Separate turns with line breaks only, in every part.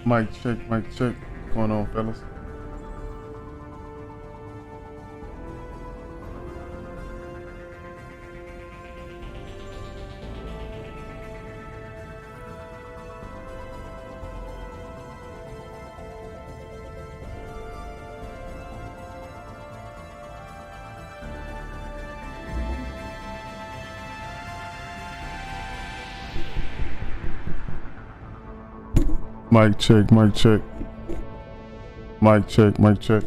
Mic check, mic check. What's going on, fellas? Mic check, mic check. Mic check, mic check.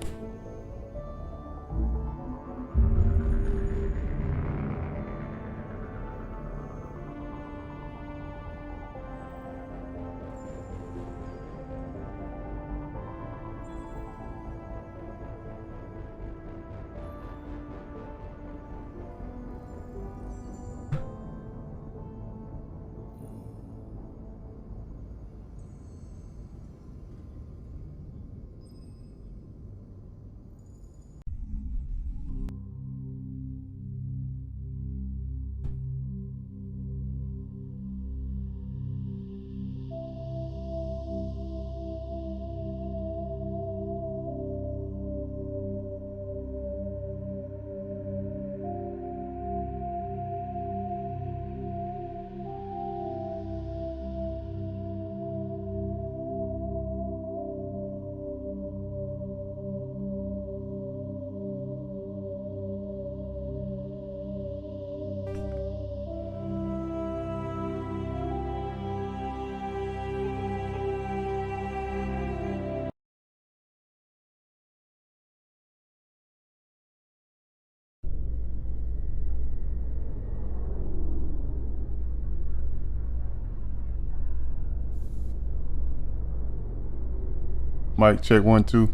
Mic check, 1, 2.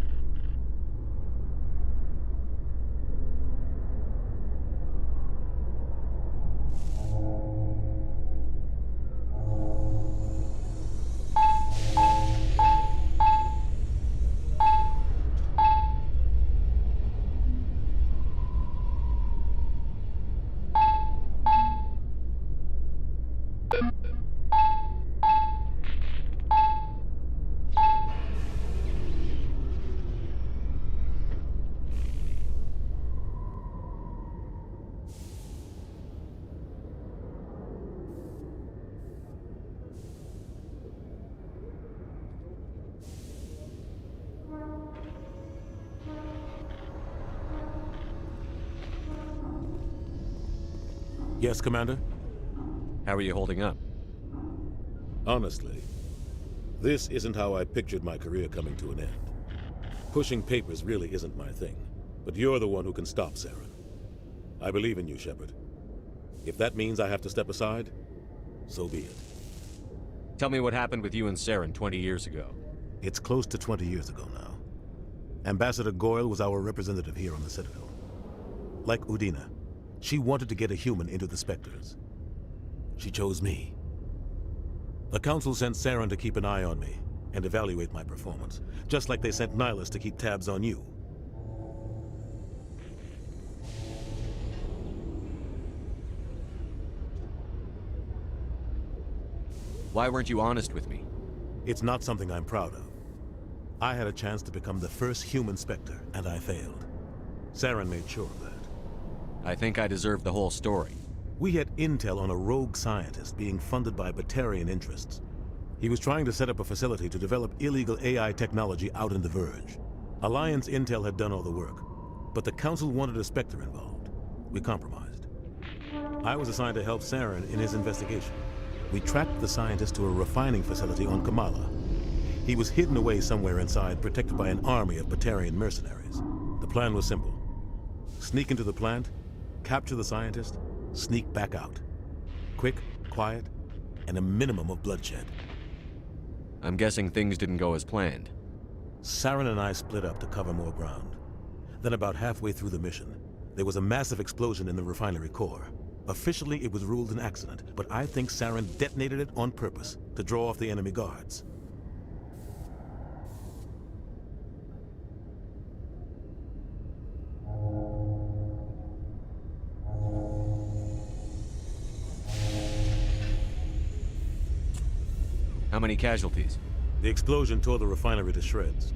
Yes, Commander?
How are you holding up?
Honestly, this isn't how I pictured my career coming to an end. Pushing papers really isn't my thing, but you're the one who can stop Saren. I believe in you, Shepard. If that means I have to step aside, so be it.
Tell me what happened with you and Saren 20 years ago.
It's close to 20 years ago now. Ambassador Goyle was our representative here on the Citadel. Like Udina, she wanted to get a human into the Spectres. She chose me. The Council sent Saren to keep an eye on me and evaluate my performance, just like they sent Nihilus to keep tabs on you.
Why weren't you honest with me?
It's not something I'm proud of. I had a chance to become the first human Spectre, and I failed. Saren made sure of that.
I think I deserve the whole story.
We had intel on a rogue scientist being funded by Batarian interests. He was trying to set up a facility to develop illegal AI technology out in the Verge. Alliance intel had done all the work, but the Council wanted a Spectre involved. We compromised. I was assigned to help Saren in his investigation. We tracked the scientist to a refining facility on Kamala. He was hidden away somewhere inside, protected by an army of Batarian mercenaries. The plan was simple. Sneak into the plant, capture the scientist, sneak back out. Quick, quiet, and a minimum of bloodshed.
I'm guessing things didn't go as planned.
Saren and I split up to cover more ground. Then about halfway through the mission, there was a massive explosion in the refinery core. Officially, it was ruled an accident, but I think Saren detonated it on purpose to draw off the enemy guards.
How many casualties?
The explosion tore the refinery to shreds.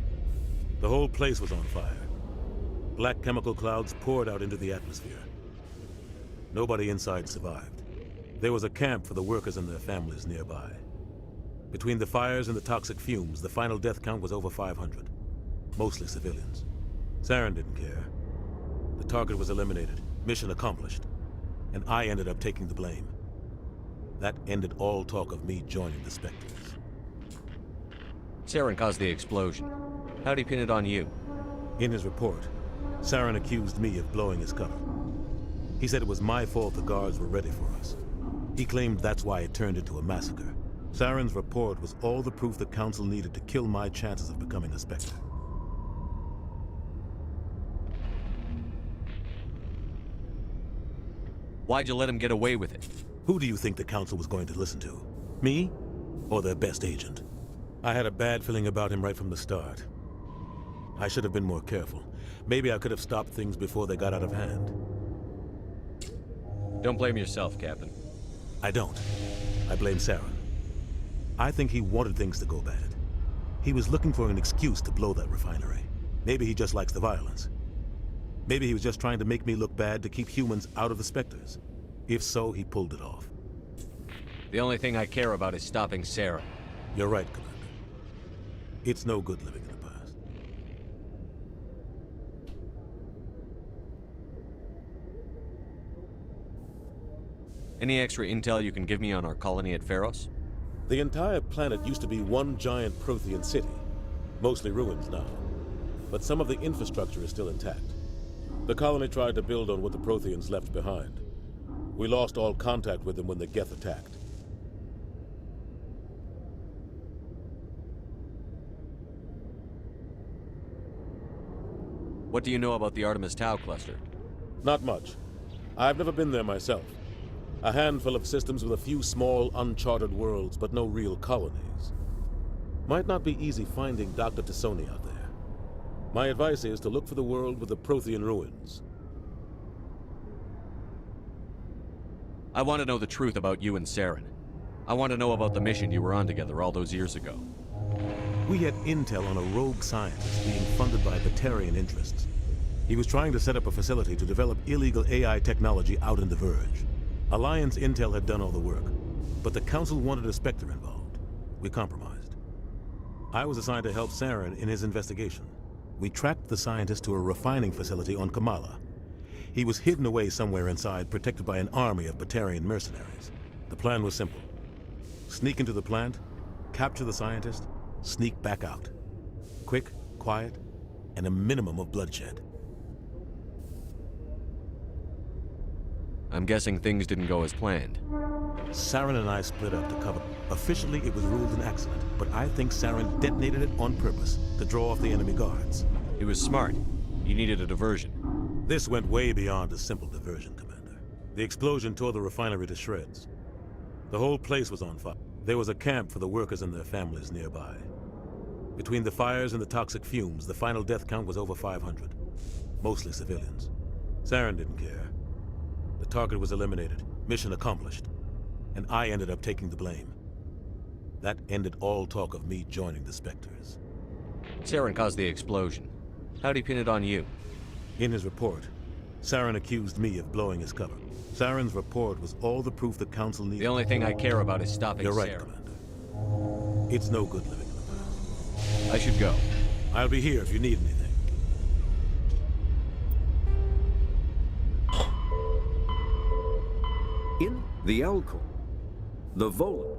The whole place was on fire. Black chemical clouds poured out into the atmosphere. Nobody inside survived. There was a camp for the workers and their families nearby. Between the fires and the toxic fumes, the final death count was over 500. Mostly civilians. Saren didn't care. The target was eliminated, mission accomplished. And I ended up taking the blame. That ended all talk of me joining the Spectres.
Saren caused the explosion. How'd he pin it on you?
In his report, Saren accused me of blowing his cover. He said it was my fault the guards were ready for us. He claimed that's why it turned into a massacre. Saren's report was all the proof the Council needed to kill my chances of becoming a Spectre.
Why'd you let him get away with it?
Who do you think the Council was going to listen to? Me? Or their best agent? I had a bad feeling about him right from the start. I should have been more careful. Maybe I could have stopped things before they got out of hand.
Don't blame yourself, Captain.
I don't. I blame Saren. I think he wanted things to go bad. He was looking for an excuse to blow that refinery. Maybe he just likes the violence. Maybe he was just trying to make me look bad to keep humans out of the Spectres. If so, he pulled it off.
The only thing I care about is stopping Saren.
You're right, Commander. It's no good living in the past.
Any extra intel you can give me on our colony at Pharos?
The entire planet used to be one giant Prothean city. Mostly ruins now. But some of the infrastructure is still intact. The colony tried to build on what the Protheans left behind. We lost all contact with them when the Geth attacked.
What do you know about the Artemis Tau cluster?
Not much. I've never been there myself. A handful of systems with a few small, uncharted worlds, but no real colonies. Might not be easy finding Dr. Tassoni out there. My advice is to look for the world with the Prothean ruins.
I want to know the truth about you and Saren. I want to know about the mission you were on together all those years ago.
We had intel on a rogue scientist being funded by Batarian interests. He was trying to set up a facility to develop illegal AI technology out in the Verge. Alliance intel had done all the work, but the Council wanted a Spectre involved. We compromised. I was assigned to help Saren in his investigation. We tracked the scientist to a refining facility on Kamala. He was hidden away somewhere inside, protected by an army of Batarian mercenaries. The plan was simple. Sneak into the plant, capture the scientist, sneak back out. Quick, quiet, and a minimum of bloodshed.
I'm guessing things didn't go as planned.
Saren and I split up to cover. Officially, it was ruled an accident, but I think Saren detonated it on purpose to draw off the enemy guards.
He was smart. He needed a diversion.
This went way beyond a simple diversion, Commander. The explosion tore the refinery to shreds. The whole place was on fire. There was a camp for the workers and their families nearby. Between the fires and the toxic fumes, the final death count was over 500. Mostly civilians. Saren didn't care. The target was eliminated, mission accomplished. And I ended up taking the blame. That ended all talk of me joining the Spectres.
Saren caused the explosion. How'd he pin it on you?
In his report, Saren accused me of blowing his cover. Saren's report was all the proof the Council needed.
The only thing I care about is stopping
You're right,
Saren.
Commander. It's no good living in the past.
I should go.
I'll be here if you need anything.
In the Elcor, the Volan.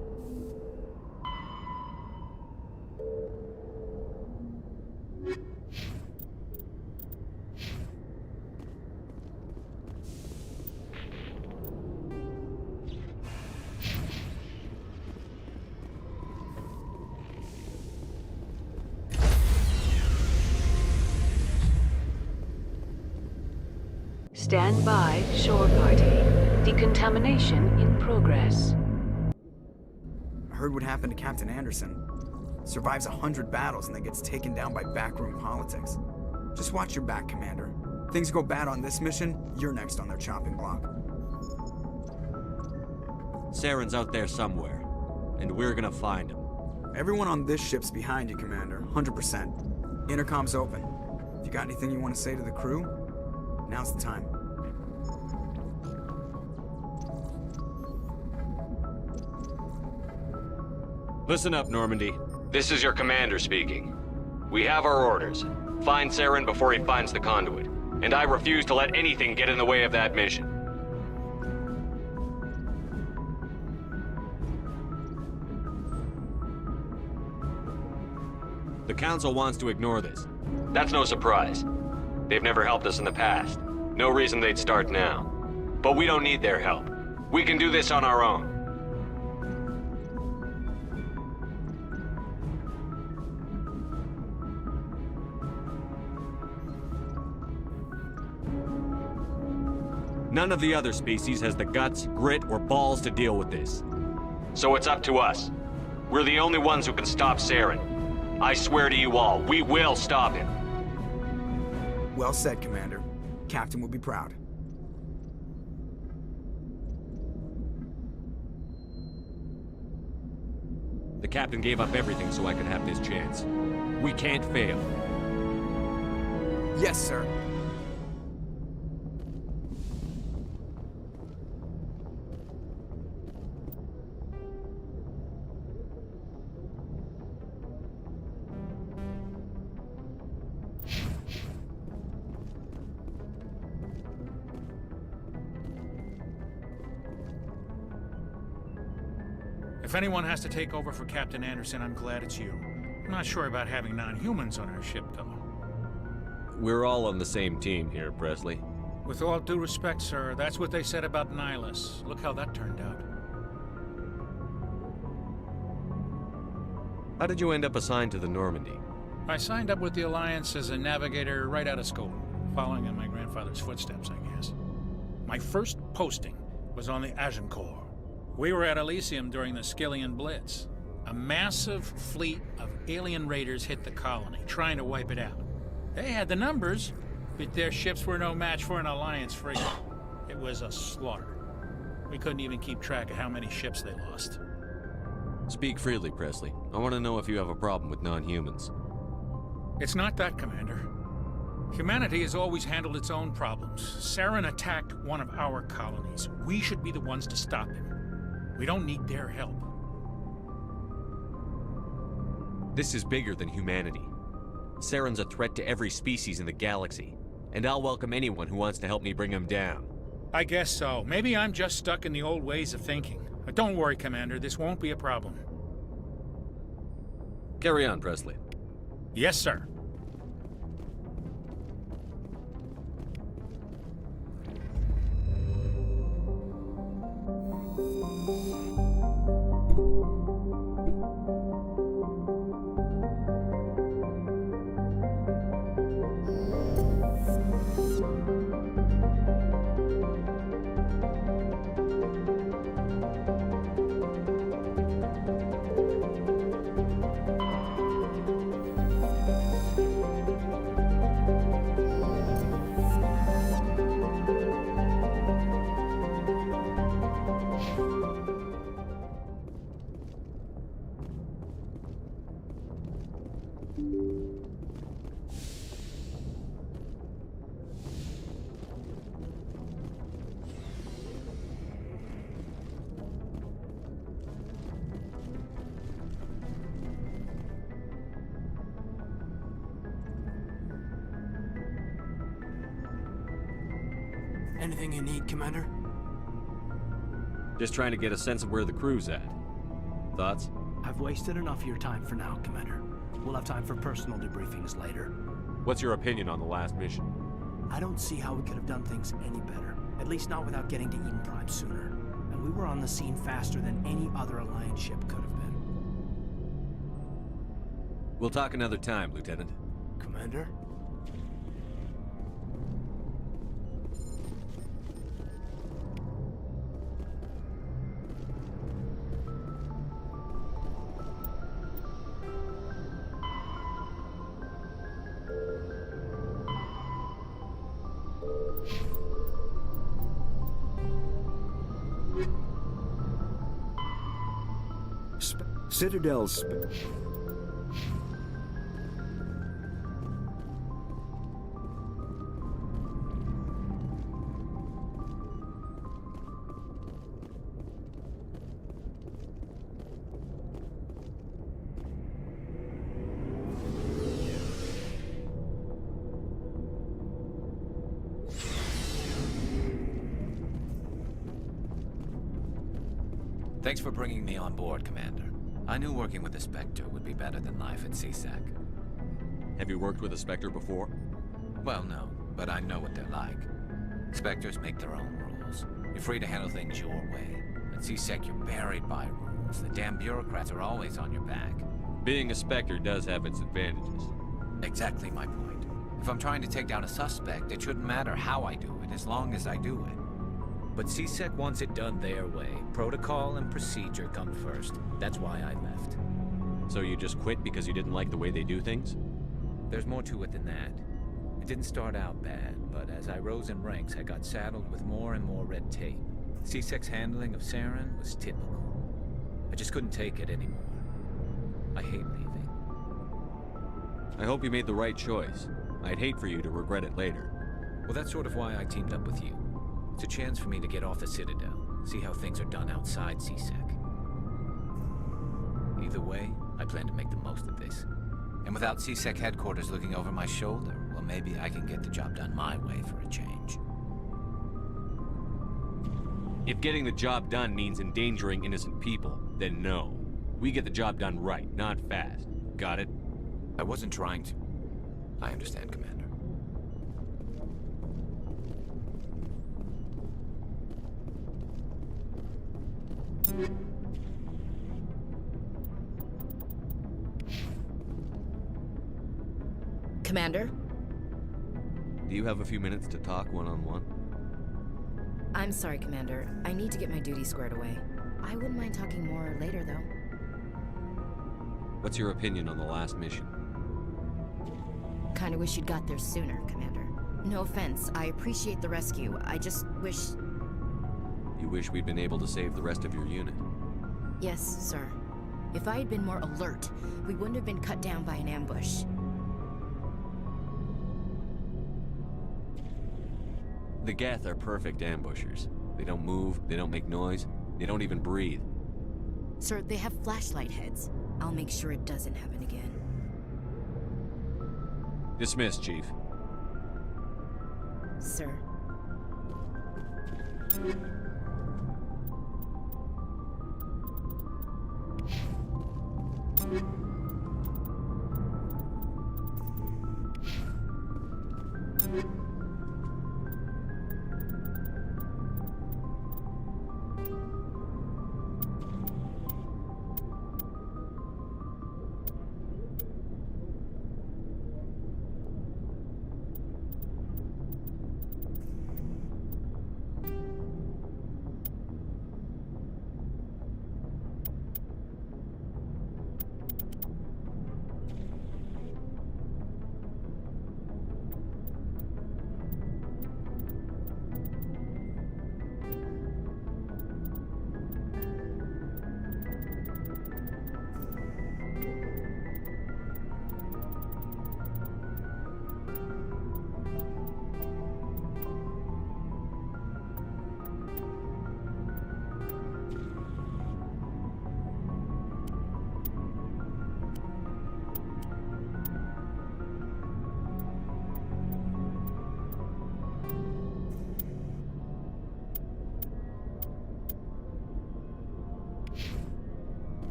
Stand by, shore party. Decontamination in progress.
I heard what happened to Captain Anderson. Survives 100 battles and then gets taken down by backroom politics. Just watch your back, Commander. Things go bad on this mission, you're next on their chopping block.
Saren's out there somewhere, and we're gonna find him.
Everyone on this ship's behind you, Commander. 100%. Intercom's open. If you got anything you want to say to the crew, now's the time.
Listen up, Normandy.
This is your commander speaking. We have our orders. Find Saren before he finds the conduit. And I refuse to let anything get in the way of that mission.
The Council wants to ignore this.
That's no surprise. They've never helped us in the past. No reason they'd start now. But we don't need their help. We can do this on our own.
None of the other species has the guts, grit, or balls to deal with this.
So it's up to us. We're the only ones who can stop Saren. I swear to you all, we will stop him.
Well said, Commander. Captain will be proud.
The captain gave up everything so I could have this chance. We can't fail.
Yes, sir.
If anyone has to take over for Captain Anderson, I'm glad it's you. I'm not sure about having non-humans on our ship, though.
We're all on the same team here, Presley.
With all due respect, sir, that's what they said about Nihilus. Look how that turned out.
How did you end up assigned to the Normandy?
I signed up with the Alliance as a navigator right out of school, following in my grandfather's footsteps, I guess. My first posting was on the Agincourt. We were at Elysium during the Skillian Blitz. A massive fleet of alien raiders hit the colony, trying to wipe it out. They had the numbers, but their ships were no match for an Alliance frigate. It was a slaughter. We couldn't even keep track of how many ships they lost.
Speak freely, Presley. I want to know if you have a problem with non-humans.
It's not that, Commander. Humanity has always handled its own problems. Saren attacked one of our colonies. We should be the ones to stop him. We don't need their help.
This is bigger than humanity. Saren's a threat to every species in the galaxy, and I'll welcome anyone who wants to help me bring him down.
I guess so. Maybe I'm just stuck in the old ways of thinking. But don't worry, Commander. This won't be a problem.
Carry on, Presley.
Yes, sir.
Anything you need, Commander?
Just trying to get a sense of where the crew's at. Thoughts?
I've wasted enough of your time for now, Commander. We'll have time for personal debriefings later.
What's your opinion on the last mission?
I don't see how we could have done things any better. At least not without getting to Eden Prime sooner. And we were on the scene faster than any other Alliance ship could have been.
We'll talk another time, Lieutenant.
Commander?
Citadel's...
Thanks for bringing me on board, Commander. I knew working with the Spectre would be better than life at CSEC.
Have you worked with a Spectre before?
Well, no, but I know what they're like. Spectres make their own rules. You're free to handle things your way. At CSEC, you're buried by rules. The damn bureaucrats are always on your back.
Being a Spectre does have its advantages.
Exactly my point. If I'm trying to take down a suspect, it shouldn't matter how I do it, as long as I do it. But CSEC wants it done their way. Protocol and procedure come first. That's why I left.
So you just quit because you didn't like the way they do things?
There's more to it than that. It didn't start out bad, but as I rose in ranks, I got saddled with more and more red tape. CSEC's handling of Saren was typical. I just couldn't take it anymore. I hate leaving.
I hope you made the right choice. I'd hate for you to regret it later.
Well, that's sort of why I teamed up with you. It's a chance for me to get off the Citadel, see how things are done outside CSEC. Either way, I plan to make the most of this. And without CSEC headquarters looking over my shoulder, well, maybe I can get the job done my way for a change.
If getting the job done means endangering innocent people, then no. We get the job done right, not fast. Got it?
I wasn't trying to. I understand, Commander.
Commander?
Do you have a few minutes to talk one-on-one?
I'm sorry, Commander. I need to get my duty squared away. I wouldn't mind talking more later, though.
What's your opinion on the last mission?
Kinda wish you'd got there sooner, Commander. No offense, I appreciate the rescue. I just wish...
You wish we'd been able to save the rest of your unit?
Yes, sir. If I had been more alert, we wouldn't have been cut down by an ambush.
The Geth are perfect ambushers. They don't move, they don't make noise, they don't even breathe.
Sir, they have flashlight heads. I'll make sure it doesn't happen again.
Dismissed, Chief.
Sir.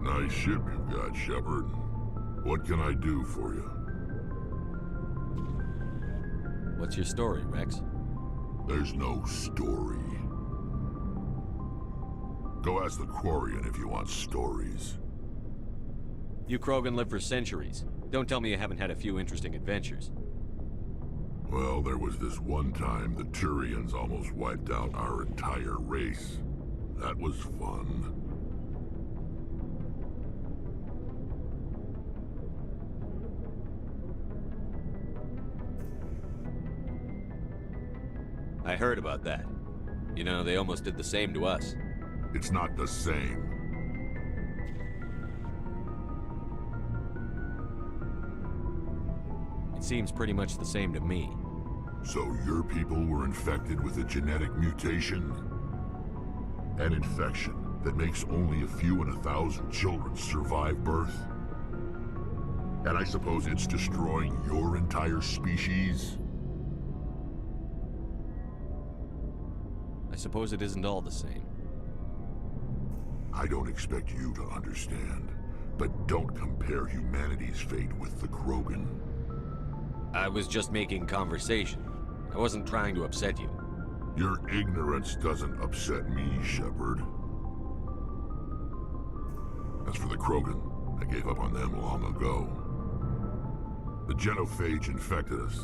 Nice ship you've got, Shepard. What can I do for you?
What's your story, Rex?
There's no story. Go ask the Quarian if you want stories.
You Krogan live for centuries. Don't tell me you haven't had a few interesting adventures.
Well, there was this one time the Turians almost wiped out our entire race. That was fun.
I heard about that. You know, they almost did the same to us.
It's not the same.
It seems pretty much the same to me.
So your people were infected with a genetic mutation? An infection that makes only a few in 1,000 children survive birth? And I suppose it's destroying your entire species?
I suppose it isn't all the same.
I don't expect you to understand, but don't compare humanity's fate with the Krogan.
I was just making conversation. I wasn't trying to upset you.
Your ignorance doesn't upset me, Shepard. As for the Krogan, I gave up on them long ago. The genophage infected us,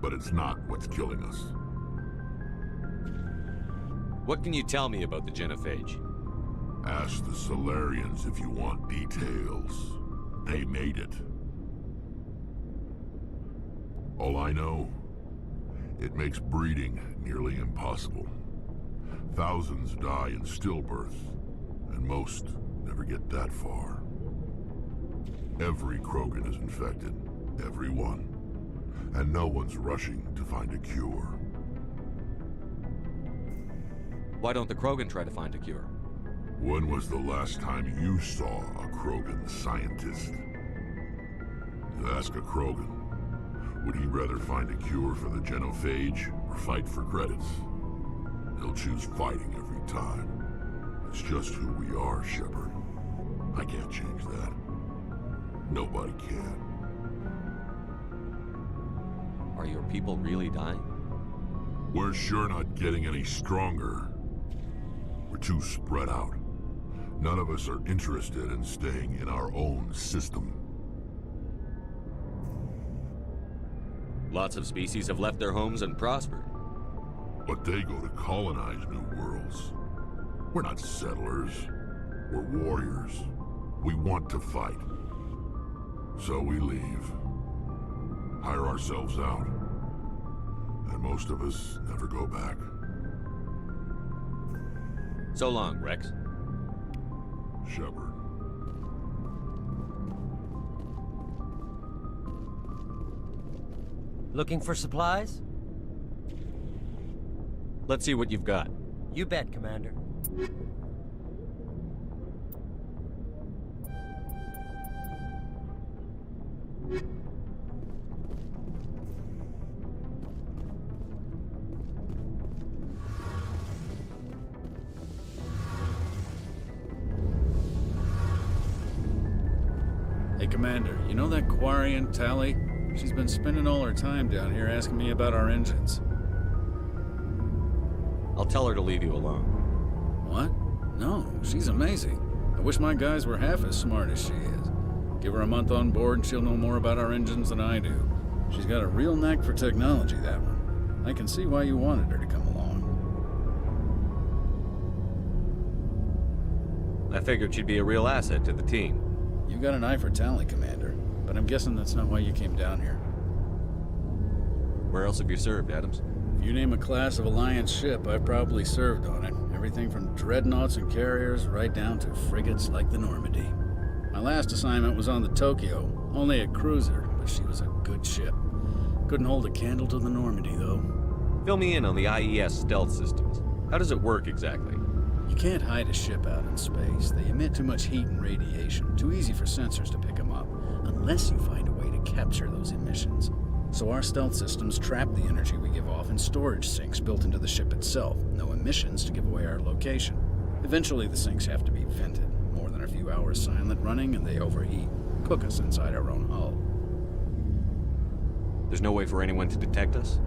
but it's not what's killing us.
What can you tell me about the genophage?
Ask the Solarians if you want details. They made it. All I know, it makes breeding nearly impossible. Thousands die in stillbirth, and most never get that far. Every Krogan is infected, every one. And no one's rushing to find a cure.
Why don't the Krogan try to find a cure?
When was the last time you saw a Krogan scientist? Ask a Krogan. Would he rather find a cure for the genophage or fight for credits? He'll choose fighting every time. It's just who we are, Shepard. I can't change that. Nobody can.
Are your people really dying?
We're sure not getting any stronger. We're too spread out. None of us are interested in staying in our own system.
Lots of species have left their homes and prospered.
But they go to colonize new worlds. We're not settlers. We're warriors. We want to fight. So we leave. Hire ourselves out. And most of us never go back.
So long, Rex.
Shepard.
Looking for supplies?
Let's see what you've got.
You bet, Commander.
Hey, Commander, you know that Quarian, Tally? She's been spending all her time down here asking me about our engines.
I'll tell her to leave you alone.
What? No, she's amazing. I wish my guys were half as smart as she is. Give her a month on board and she'll know more about our engines than I do. She's got a real knack for technology, that one. I can see why you wanted her to come along.
I figured she'd be a real asset to the team.
You got an eye for Tally, Commander, but I'm guessing that's not why you came down here.
Where else have you served, Adams?
If you name a class of Alliance ship, I've probably served on it. Everything from dreadnoughts and carriers right down to frigates like the Normandy. My last assignment was on the Tokyo, only a cruiser, but she was a good ship. Couldn't hold a candle to the Normandy, though.
Fill me in on the IES stealth systems. How does it work exactly?
You can't hide a ship out in space. They emit too much heat and radiation. Too easy for sensors to pick them up, unless you find a way to capture those emissions. So our stealth systems trap the energy we give off in storage sinks built into the ship itself. No emissions to give away our location. Eventually the sinks have to be vented. More than a few hours silent running and they overheat. Cook us inside our own hull.
There's no way for anyone to detect us?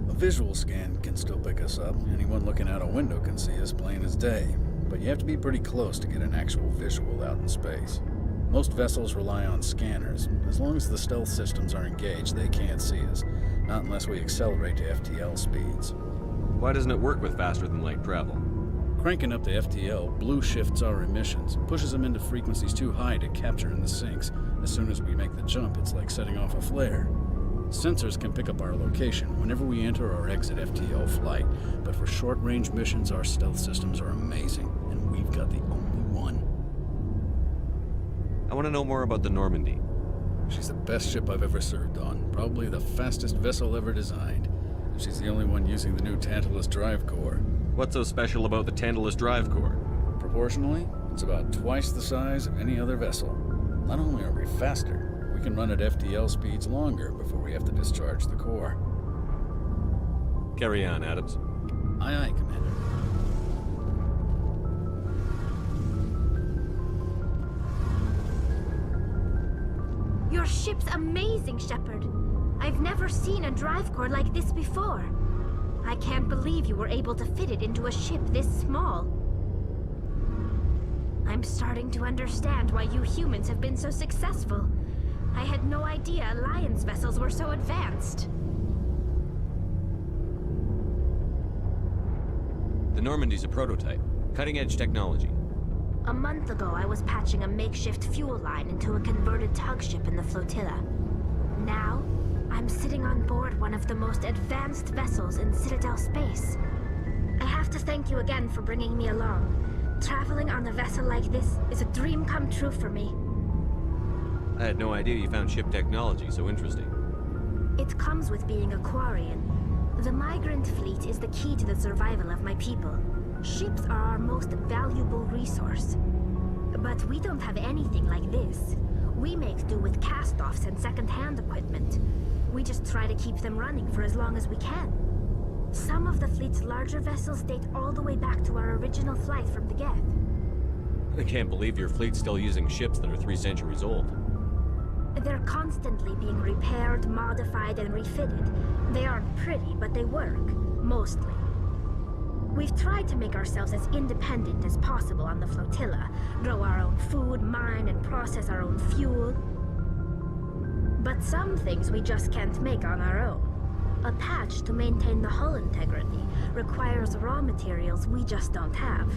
A visual scan can still pick us up. Anyone looking out a window can see us plain as day. But you have to be pretty close to get an actual visual out in space. Most vessels rely on scanners. As long as the stealth systems are engaged, they can't see us. Not unless we accelerate to FTL speeds.
Why doesn't it work with faster-than-light travel?
Cranking up to FTL blue shifts our emissions, pushes them into frequencies too high to capture in the sinks. As soon as we make the jump, it's like setting off a flare. Sensors can pick up our location whenever we enter or exit FTL flight, but for short-range missions, our stealth systems are amazing, and we've got the only one.
I want to know more about the Normandy.
She's the best ship I've ever served on, probably the fastest vessel ever designed. And she's the only one using the new Tantalus drive core.
What's so special about the Tantalus drive core?
Proportionally, it's about twice the size of any other vessel. Not only are we faster, we can run at FTL speeds longer before we have to discharge the core.
Carry on, Adams.
Aye, aye, Commander.
Your ship's amazing, Shepard. I've never seen a drive core like this before. I can't believe you were able to fit it into a ship this small. I'm starting to understand why you humans have been so successful. I had no idea Alliance vessels were so advanced.
The Normandy's a prototype. Cutting-edge technology.
A month ago, I was patching a makeshift fuel line into a converted tug ship in the flotilla. Now, I'm sitting on board one of the most advanced vessels in Citadel space. I have to thank you again for bringing me along. Traveling on a vessel like this is a dream come true for me.
I had no idea you found ship technology so interesting.
It comes with being a Quarian. The migrant fleet is the key to the survival of my people. Ships are our most valuable resource. But we don't have anything like this. We make do with cast-offs and second-hand equipment. We just try to keep them running for as long as we can. Some of the fleet's larger vessels date all the way back to our original flight from the Geth.
I can't believe your fleet's still using ships that are 3 centuries old.
They're constantly being repaired, modified, and refitted. They aren't pretty, but they work. Mostly. We've tried to make ourselves as independent as possible on the flotilla. Grow our own food, mine, and process our own fuel. But some things we just can't make on our own. A patch to maintain the hull integrity requires raw materials we just don't have.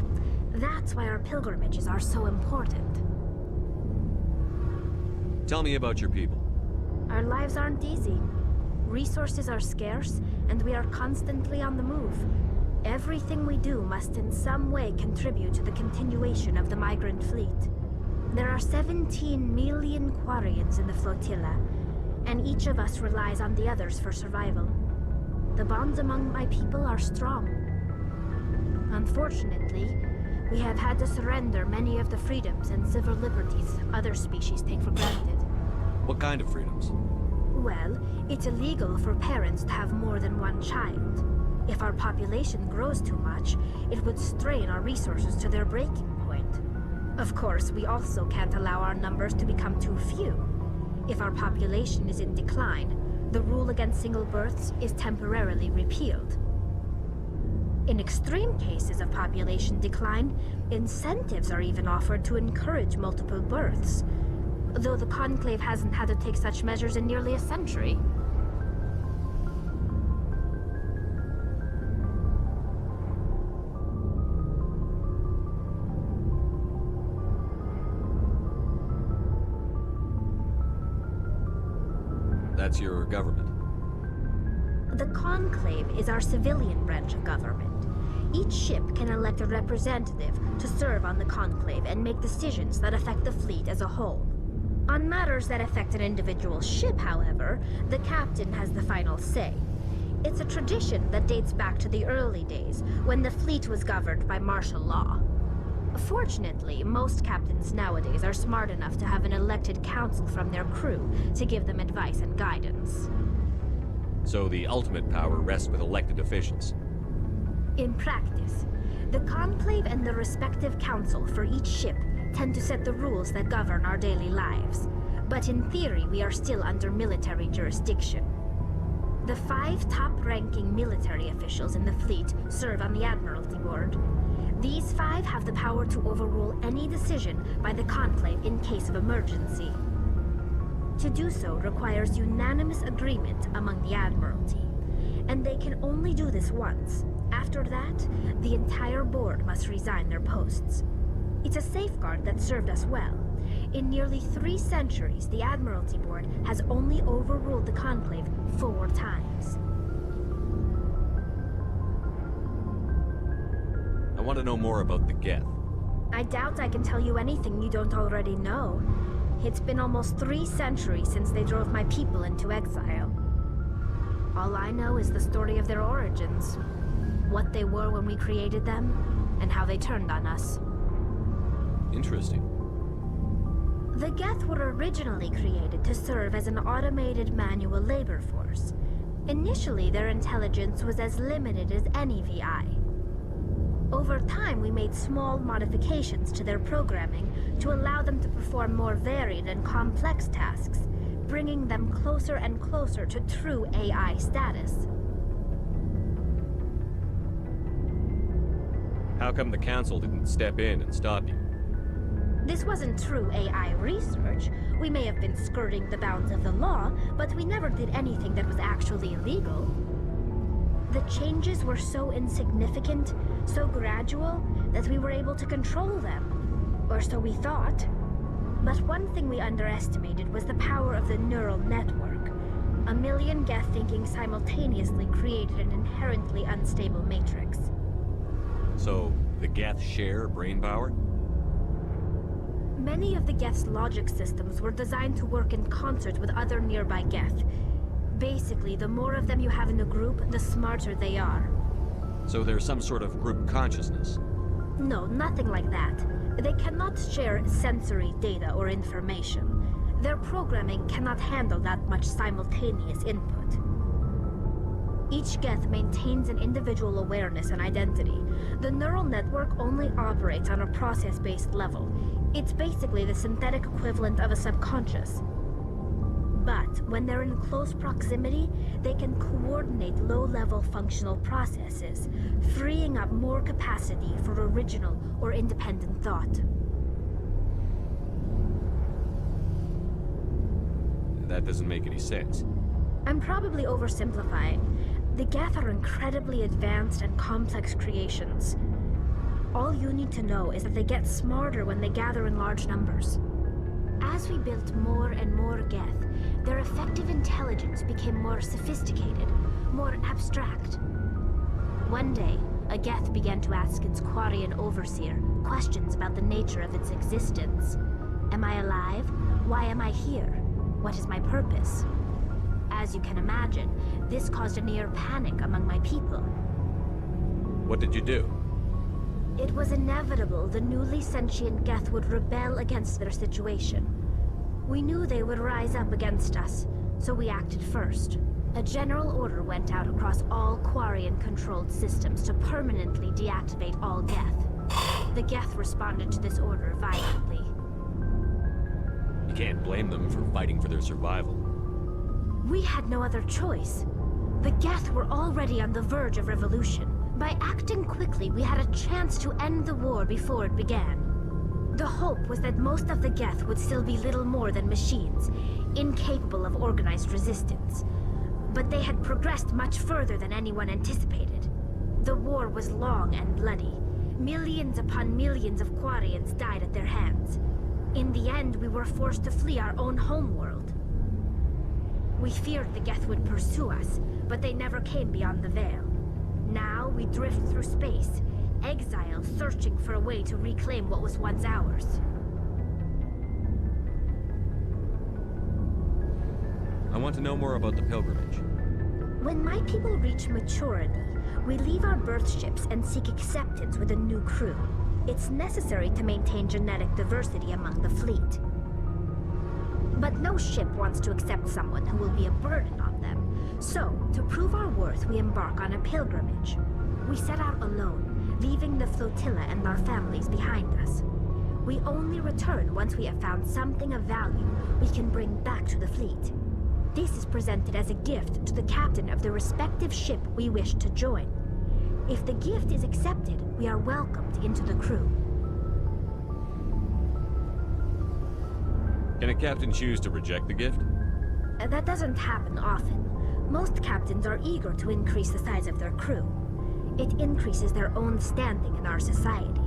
That's why our pilgrimages are so important.
Tell me about your people.
Our lives aren't easy. Resources are scarce, and we are constantly on the move. Everything we do must in some way contribute to the continuation of the migrant fleet. There are 17 million Quarians in the flotilla, and each of us relies on the others for survival. The bonds among my people are strong. Unfortunately, we have had to surrender many of the freedoms and civil liberties other species take for granted.
What kind of freedoms?
Well, it's illegal for parents to have more than one child. If our population grows too much, it would strain our resources to their breaking point. Of course, we also can't allow our numbers to become too few. If our population is in decline, the rule against single births is temporarily repealed. In extreme cases of population decline, incentives are even offered to encourage multiple births, though the Conclave hasn't had to take such measures in nearly a century.
That's your government.
The Conclave is our civilian branch of government. Each ship can elect a representative to serve on the Conclave and make decisions that affect the fleet as a whole. On matters that affect an individual ship, however, the captain has the final say. It's a tradition that dates back to the early days, when the fleet was governed by martial law. Fortunately, most captains nowadays are smart enough to have an elected council from their crew to give them advice and guidance.
So the ultimate power rests with elected officials.
In practice, The Conclave and the respective council for each ship tend to set the rules that govern our daily lives. But in theory, we are still under military jurisdiction. The 5 top-ranking military officials in the fleet serve on the Admiralty Board. These 5 have the power to overrule any decision by the Conclave in case of emergency. To do so requires unanimous agreement among the Admiralty, and they can only do this once. After that, the entire board must resign their posts. It's a safeguard that served us well. In nearly 3 centuries, the Admiralty Board has only overruled the Conclave 4 times.
I want to know more about the Geth.
I doubt I can tell you anything you don't already know. It's been almost 3 centuries since they drove my people into exile. All I know is the story of their origins, what they were when we created them, and how they turned on us.
Interesting.
The Geth were originally created to serve as an automated manual labor force. Initially, their intelligence was as limited as any VI. Over time, we made small modifications to their programming to allow them to perform more varied and complex tasks, bringing them closer and closer to true AI status.
How come the Council didn't step in and stop you?
This wasn't true AI research. We may have been skirting the bounds of the law, but we never did anything that was actually illegal. The changes were so insignificant, so gradual, that we were able to control them. Or so we thought. But one thing we underestimated was the power of the neural network. A million Geth thinking simultaneously created an inherently unstable matrix.
So, the Geth share brain power?
Many of the Geth's logic systems were designed to work in concert with other nearby Geth. Basically, the more of them you have in a group, the smarter they are.
So there's some sort of group consciousness?
No, nothing like that. They cannot share sensory data or information. Their programming cannot handle that much simultaneous input. Each Geth maintains an individual awareness and identity. The neural network only operates on a process-based level. It's basically the synthetic equivalent of a subconscious. But when they're in close proximity, they can coordinate low-level functional processes, freeing up more capacity for original or independent thought.
That doesn't make any sense.
I'm probably oversimplifying. The Geth are incredibly advanced and complex creations. All you need to know is that they get smarter when they gather in large numbers. As we built more and more Geth, their effective intelligence became more sophisticated, more abstract. One day, a Geth began to ask its Quarian overseer questions about the nature of its existence. Am I alive? Why am I here? What is my purpose? As you can imagine, this caused a near panic among my people.
What did you do?
It was inevitable the newly sentient Geth would rebel against their situation. We knew they would rise up against us, so we acted first. A general order went out across all Quarian-controlled systems to permanently deactivate all Geth. The Geth responded to this order violently.
You can't blame them for fighting for their survival.
We had no other choice. The Geth were already on the verge of revolution. By acting quickly, we had a chance to end the war before it began. The hope was that most of the Geth would still be little more than machines, incapable of organized resistance. But they had progressed much further than anyone anticipated. The war was long and bloody. Millions upon millions of Quarians died at their hands. In the end, we were forced to flee our own homeworld. We feared the Geth would pursue us, but they never came beyond the Veil. Now we drift through space, exile searching for a way to reclaim what was once ours.
I want to know more about the pilgrimage.
When my people reach maturity, we leave our birth ships and seek acceptance with a new crew. It's necessary to maintain genetic diversity among the fleet. But no ship wants to accept someone who will be a burden on them. So, to prove our worth, we embark on a pilgrimage. We set out alone, leaving the flotilla and our families behind us. We only return once we have found something of value we can bring back to the fleet. This is presented as a gift to the captain of the respective ship we wish to join. If the gift is accepted, we are welcomed into the crew.
Can a captain choose to reject the gift?
That doesn't happen often. Most captains are eager to increase the size of their crew. It increases their own standing in our society.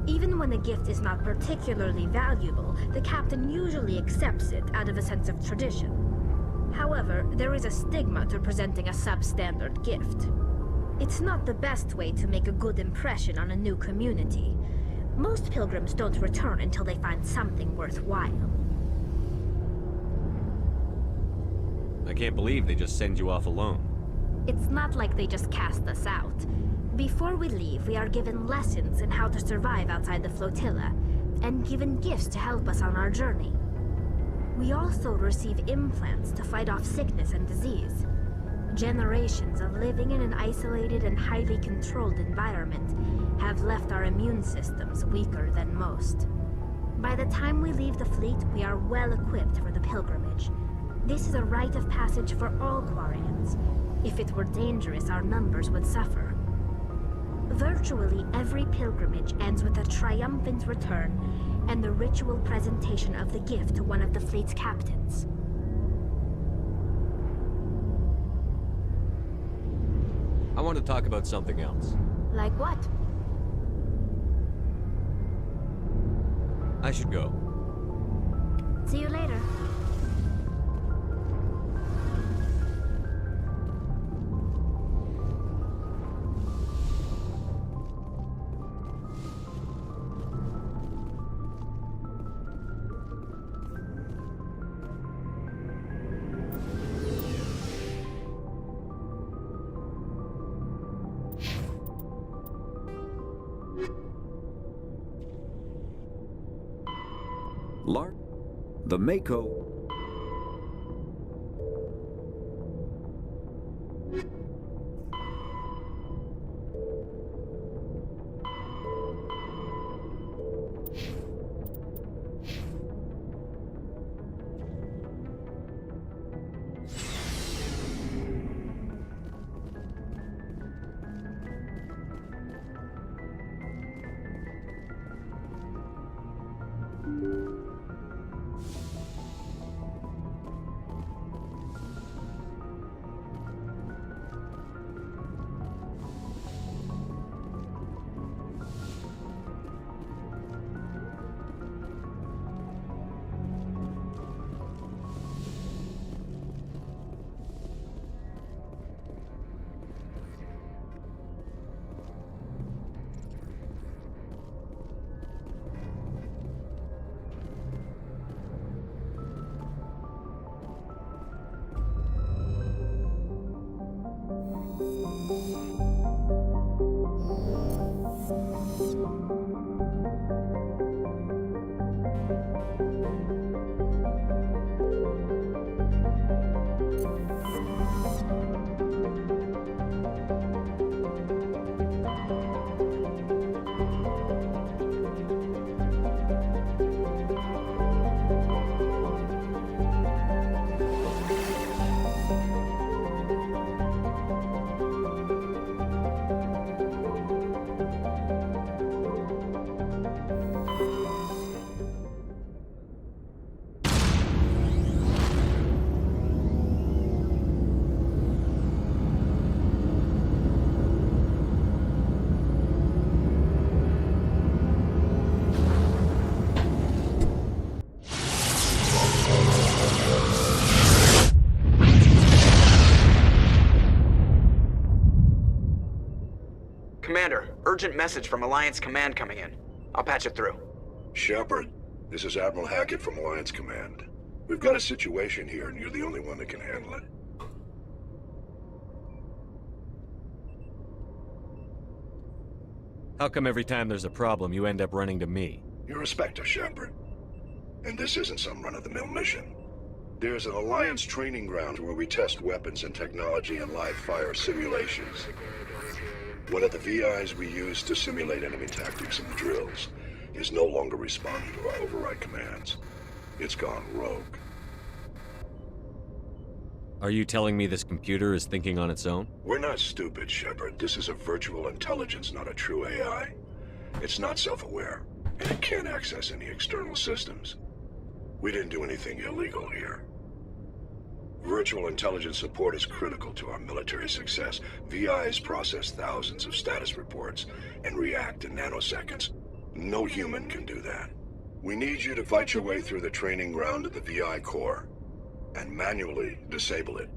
Even when the gift is not particularly valuable, the captain usually accepts it out of a sense of tradition. However, there is a stigma to presenting a substandard gift. It's not the best way to make a good impression on a new community. Most pilgrims don't return until they find something worthwhile.
I can't believe they just send you off alone.
It's not like they just cast us out. Before we leave, we are given lessons in how to survive outside the flotilla, and given gifts to help us on our journey. We also receive implants to fight off sickness and disease. Generations of living in an isolated and highly controlled environment have left our immune systems weaker than most. By the time we leave the fleet, we are well equipped for the pilgrimage. This is a rite of passage for all Quarians. If it were dangerous, our numbers would suffer. Virtually every pilgrimage ends with a triumphant return and the ritual presentation of the gift to one of the fleet's captains.
I want to talk about something else.
Like what?
I should go.
See you later.
The Mako.
Commander, urgent message from Alliance Command coming in. I'll patch it through.
Shepard, this is Admiral Hackett from Alliance Command. We've got a situation here, and you're the only one that can handle it.
How come every time there's a problem, you end up running to me?
You're a Spectre, Shepard. And this isn't some run-of-the-mill mission. There's an Alliance training ground where we test weapons and technology in live-fire simulations. One of the VIs we used to simulate enemy tactics in the drills is no longer responding to our override commands. It's gone rogue.
Are you telling me this computer is thinking on its own?
We're not stupid, Shepard. This is a virtual intelligence, not a true AI. It's not self-aware, and it can't access any external systems. We didn't do anything illegal here. Virtual intelligence support is critical to our military success. VIs process thousands of status reports and react in nanoseconds. No human can do that. We need you to fight your way through the training ground of the VI core and manually disable it.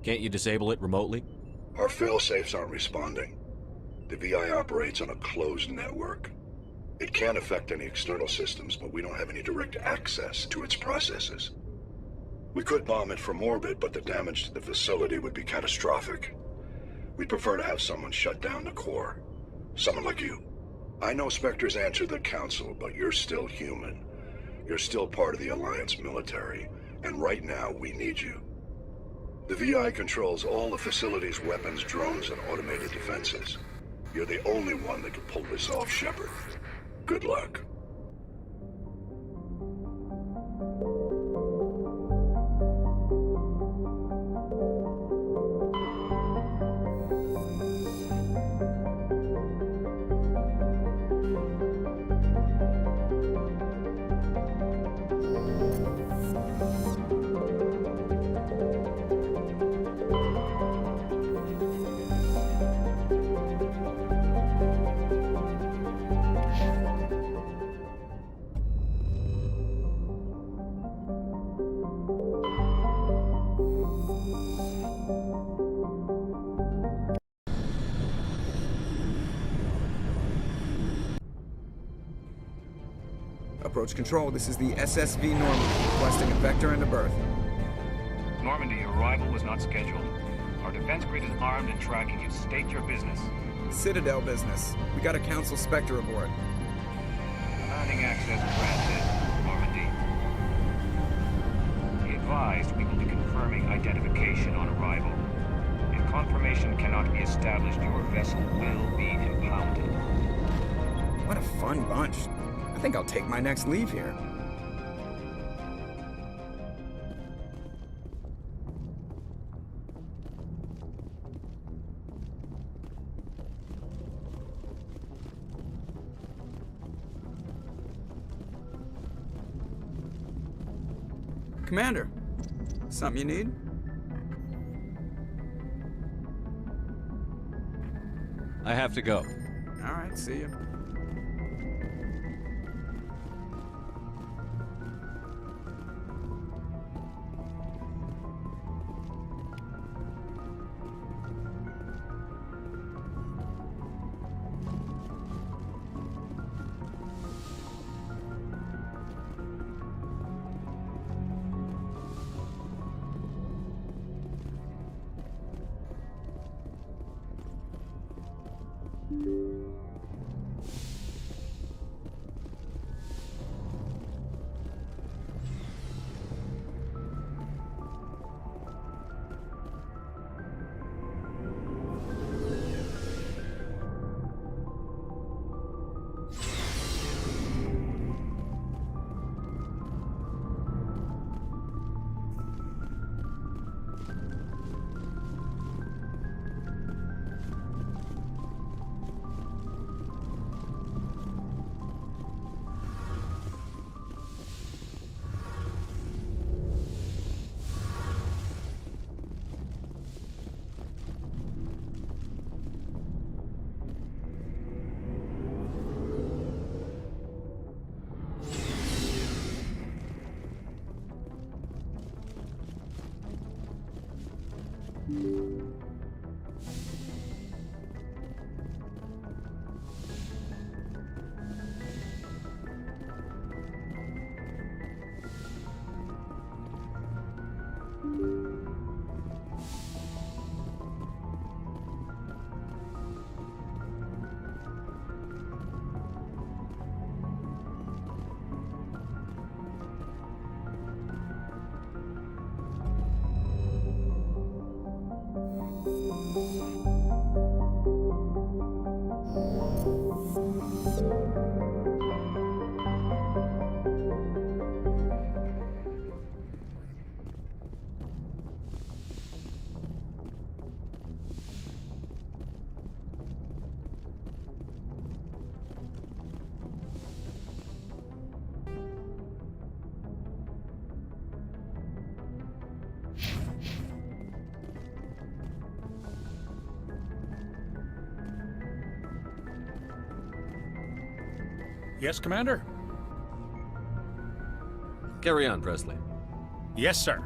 Can't you disable it remotely?
Our failsafes aren't responding. The VI operates on a closed network. It can affect any external systems, but we don't have any direct access to its processes. We could bomb it from orbit, but the damage to the facility would be catastrophic. We'd prefer to have someone shut down the core. Someone like you. I know Spectres answer the Council, but you're still human. You're still part of the Alliance military, and right now we need you. The VI controls all the facility's weapons, drones, and automated defenses. You're the only one that can pull this off, Shepard. Good luck.
Approach control, this is the SSV Normandy, requesting a vector and a berth.
Normandy, your arrival was not scheduled. Our defense grid is armed and tracking you. State your business.
Citadel business. We got a Council Spectre aboard.
Commanding access granted, Normandy. Be advised, we will be confirming identification on arrival. If confirmation cannot be established, your vessel will be impounded.
What a fun bunch. I think I'll take my next leave here. Commander, something you need?
I have to go.
All right, see you.
Yes, Commander?
Carry on, Presley.
Yes, sir.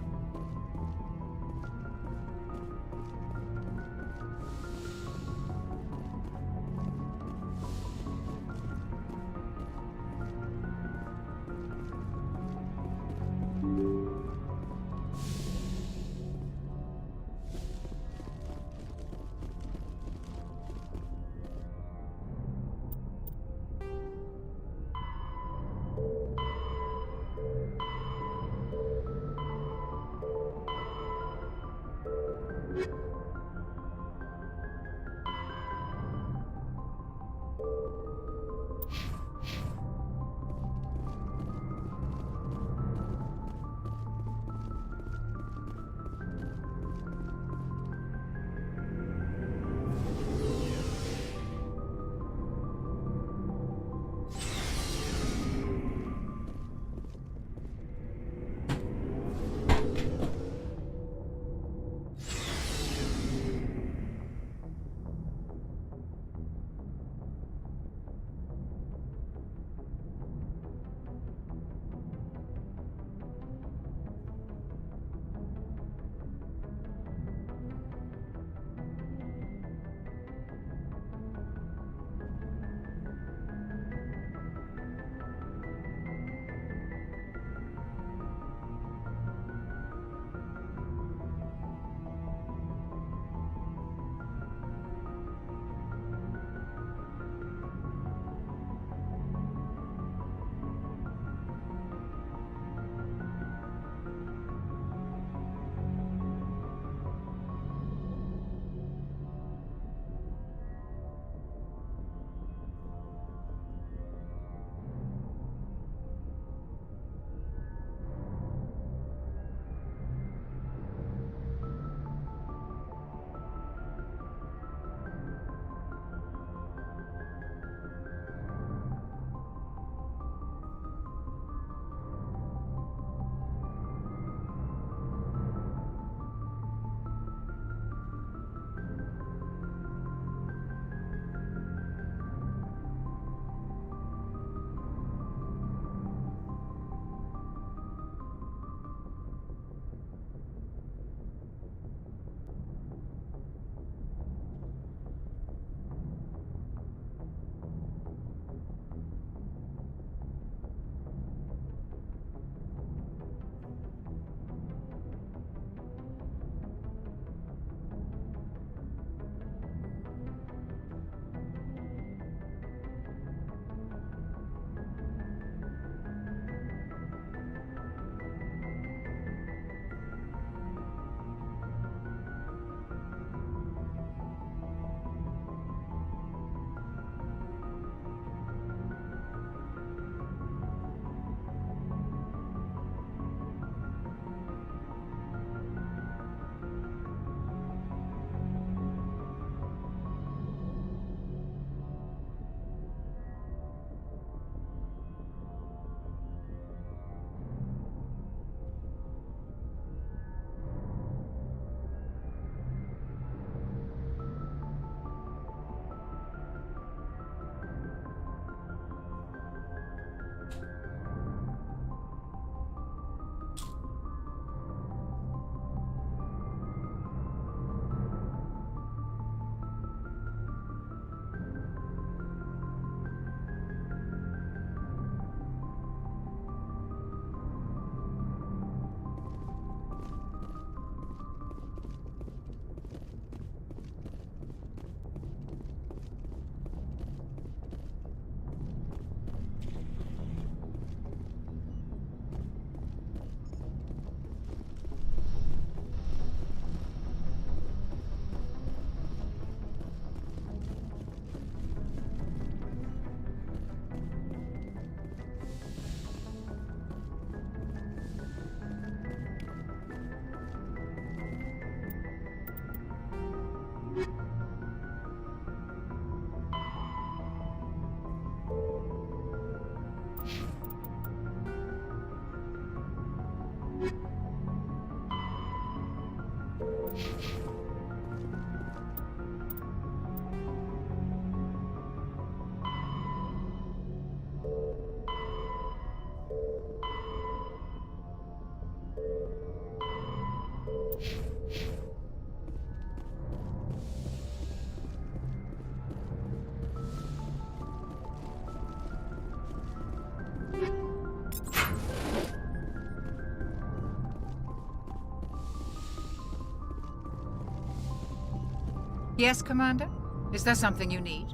Yes, Commander? Is there something you need?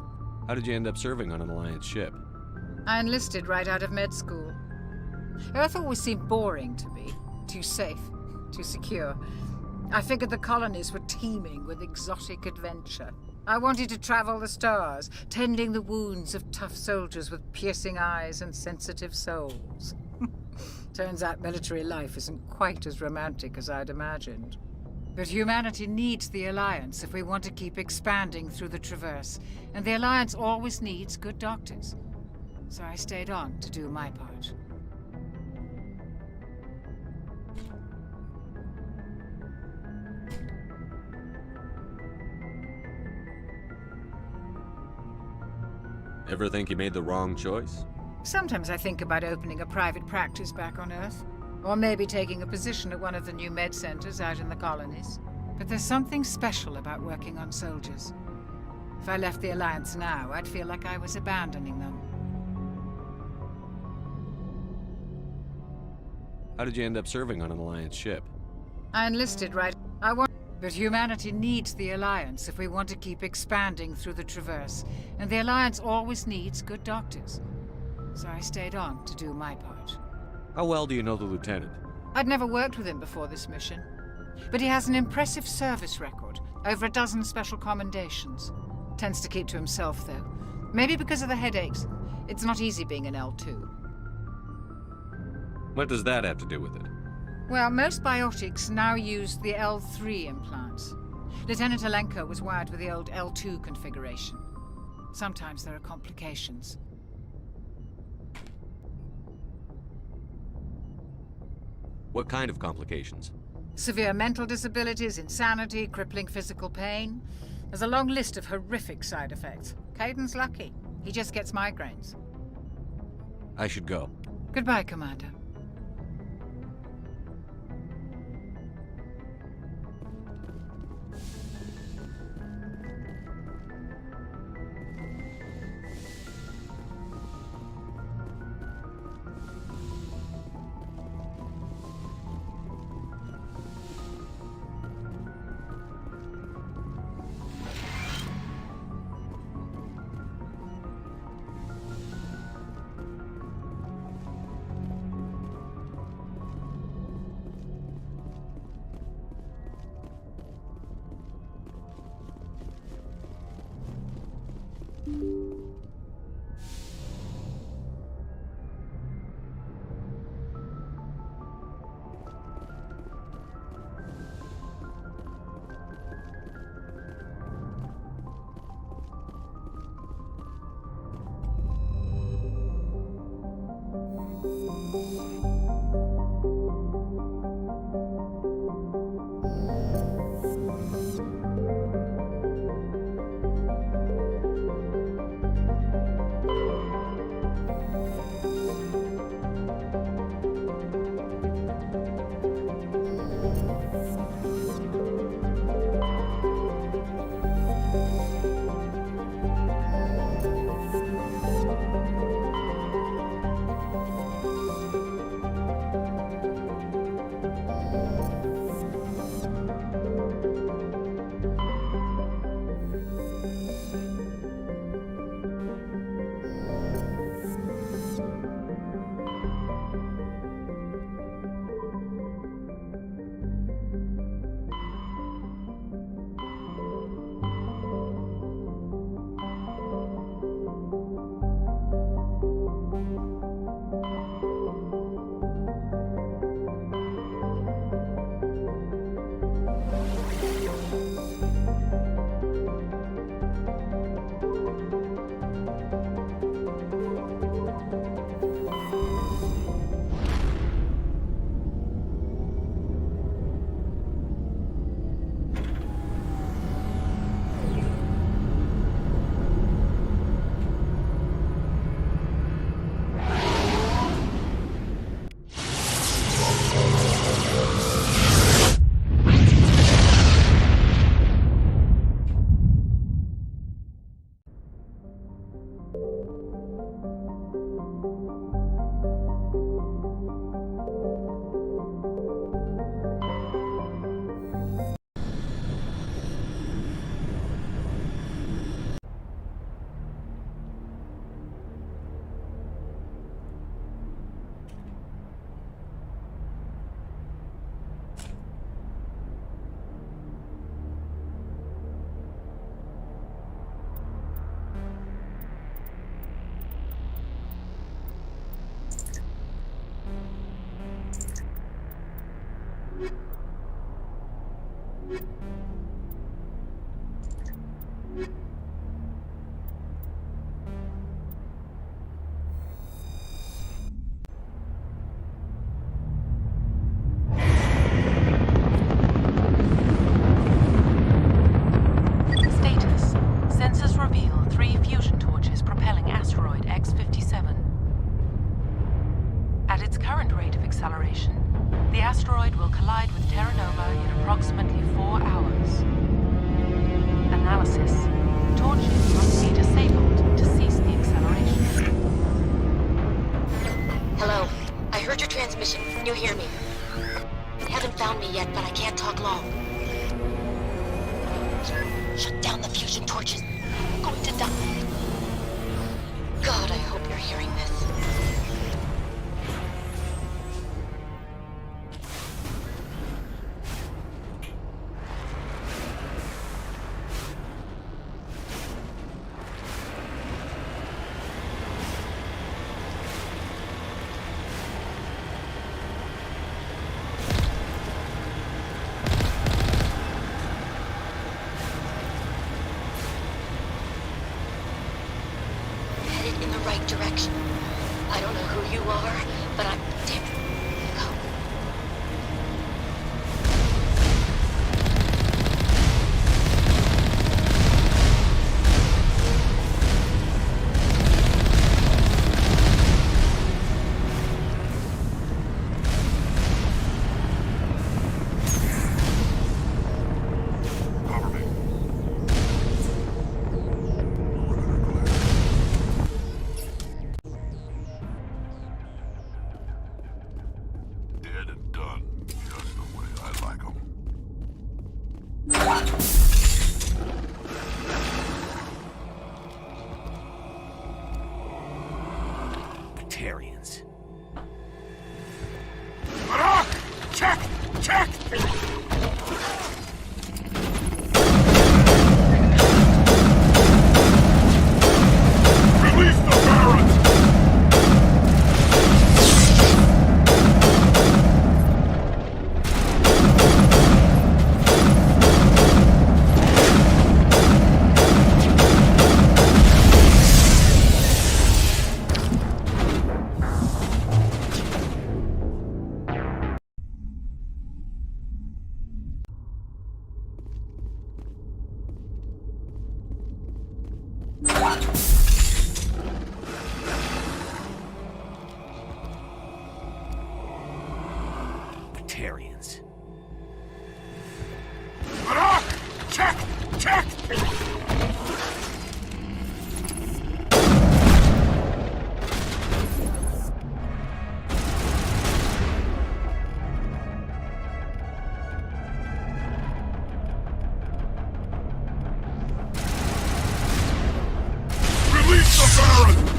How did you end up serving on an Alliance ship?
I enlisted right out of med school. Earth always seemed boring to me. Too safe, too secure. I figured the colonies were teeming with exotic adventure. I wanted to travel the stars, tending the wounds of tough soldiers with piercing eyes and sensitive souls. Turns out military life isn't quite as romantic as I'd imagined. But humanity needs the Alliance if we want to keep expanding through the Traverse, and the Alliance always needs good doctors. So I stayed on to do my part.
Ever think you made the wrong choice?
Sometimes I think about opening a private practice back on Earth. Or maybe taking a position at one of the new med centers out in the colonies. But there's something special about working on soldiers. If I left the Alliance now, I'd feel like I was abandoning them.
How did you end up serving on an Alliance ship?
I enlisted but humanity needs the Alliance if we want to keep expanding through the Traverse, and the Alliance always needs good doctors. So I stayed on to do my part.
How well do you know the Lieutenant?
I'd never worked with him before this mission, but he has an impressive service record, over a dozen special commendations. Tends to keep to himself, though. Maybe because of the headaches. It's not easy being an L2.
What does that have to do with it?
Well, most biotics now use the L3 implants. Lieutenant Alenko was wired with the old L2 configuration. Sometimes there are complications.
What kind of complications?
Severe mental disabilities, insanity, crippling physical pain. There's a long list of horrific side effects. Caden's lucky. He just gets migraines.
I should go.
Goodbye, Commander.
acceleration. The asteroid will collide with Terra Nova in approximately 4 hours. Analysis. Torches must be disabled to cease the acceleration.
Hello. I heard your transmission. Can you hear me? You haven't found me yet, but I can't talk long. Shut down the fusion torches. I'm going to die. God, I hope you're hearing this. In the right direction. I don't know who you are, but I'm damn.
Batarians.
Check! Check! Release the Baron!
Batarians.
Check! Check! Release the Baron!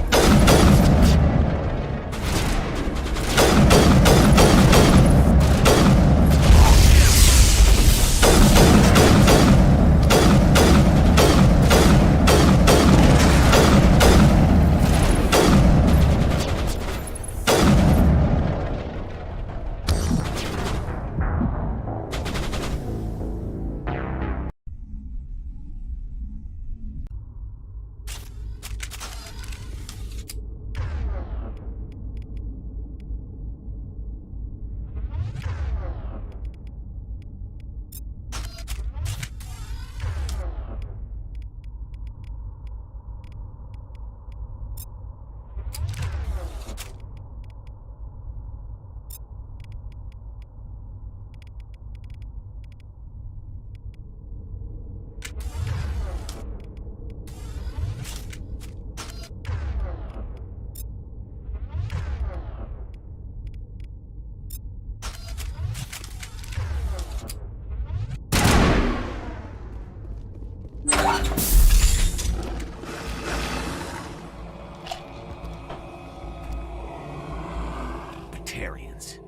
Batarians.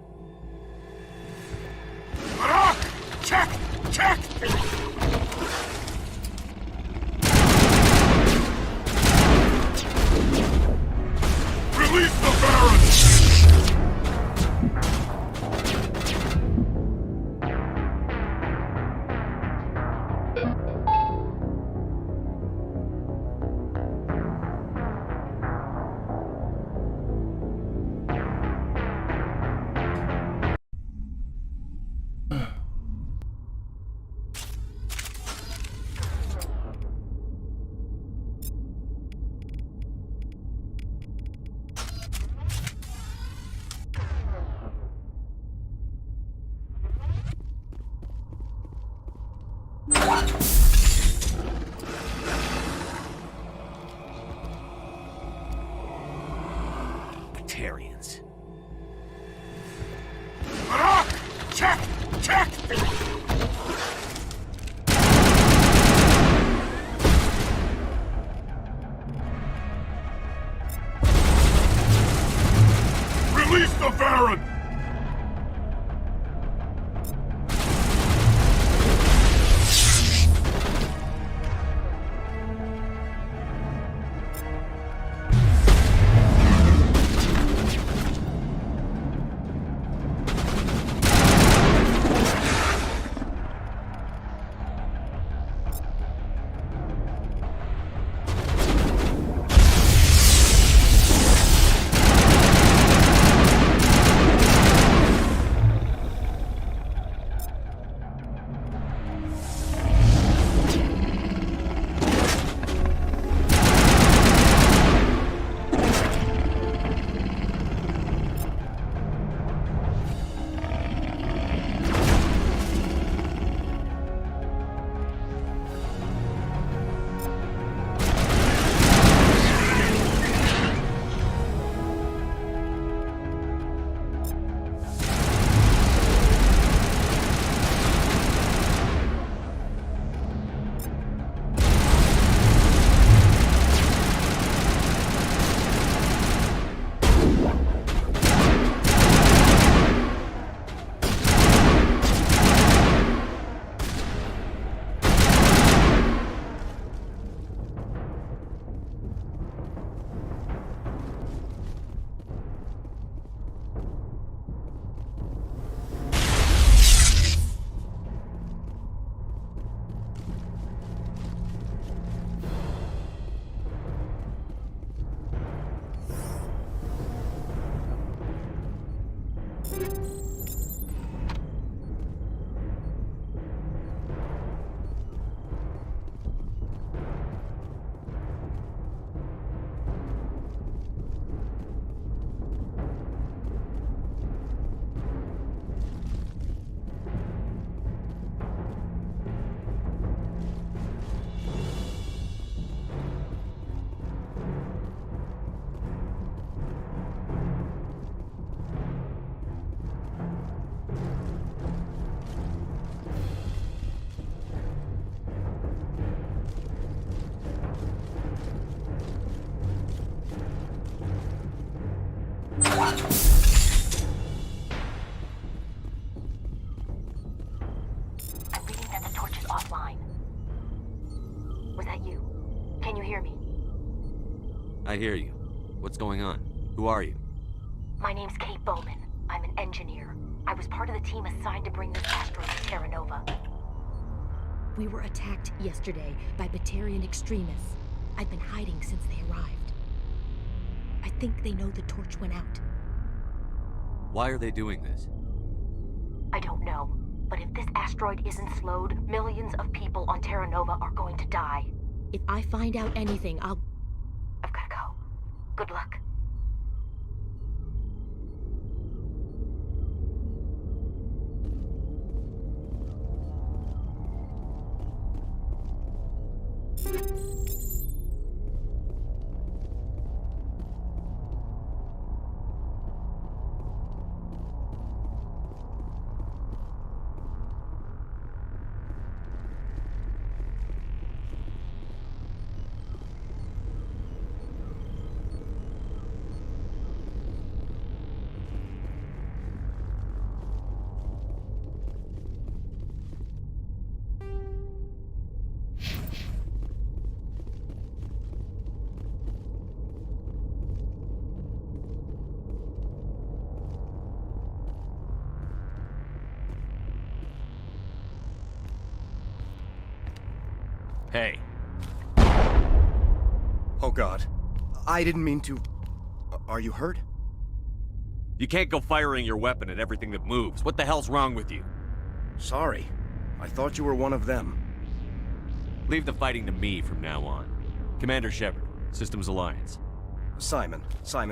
Check! Check! Release the Baron!
Batarians.
Check! Check! Release the Baron!
I hear you. What's going on? Who are you?
My name's Kate Bowman. I'm an engineer. I was part of the team assigned to bring this asteroid to Terra Nova. We were attacked yesterday by Batarian extremists. I've been hiding since they arrived. I think they know the torch went out.
Why are they doing this?
I don't know. But if this asteroid isn't slowed, millions of people on Terra Nova are going to die. If I find out anything, I've gotta go. Good luck.
Hey.
Oh God. I didn't mean to... Are you hurt?
You can't go firing your weapon at everything that moves. What the hell's wrong with you?
Sorry. I thought you were one of them.
Leave the fighting to me from now on. Commander Shepard, Systems Alliance.
Simon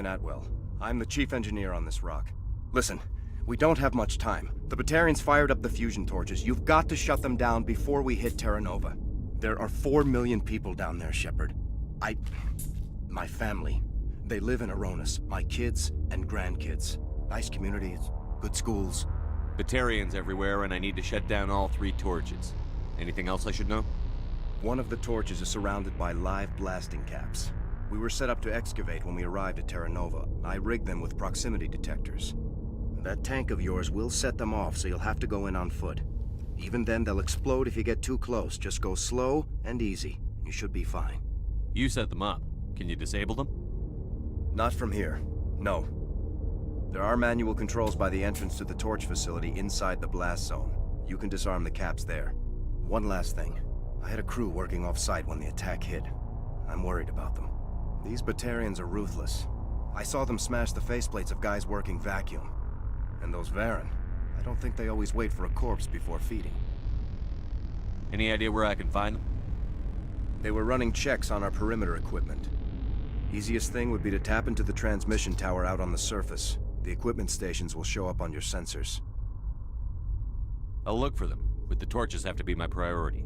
Atwell. I'm the chief engineer on this rock. Listen, we don't have much time. The Batarians fired up the fusion torches. You've got to shut them down before we hit Terra Nova. There are 4 million people down there, Shepard. My family. They live in Aronis, my kids and grandkids. Nice communities, good schools.
Batarians everywhere, and I need to shut down all 3 torches. Anything else I should know?
One of the torches is surrounded by live blasting caps. We were set up to excavate when we arrived at Terra Nova. I rigged them with proximity detectors. That tank of yours will set them off, so you'll have to go in on foot. Even then, they'll explode if you get too close. Just go slow and easy. You should be fine.
You set them up. Can you disable them?
Not from here. No. There are manual controls by the entrance to the torch facility inside the blast zone. You can disarm the caps there. One last thing. I had a crew working off-site when the attack hit. I'm worried about them. These Batarians are ruthless. I saw them smash the faceplates of guys working vacuum. And those Varen, I don't think they always wait for a corpse before feeding.
Any idea where I can find them?
They were running checks on our perimeter equipment. Easiest thing would be to tap into the transmission tower out on the surface. The equipment stations will show up on your sensors.
I'll look for them, but the torches have to be my priority.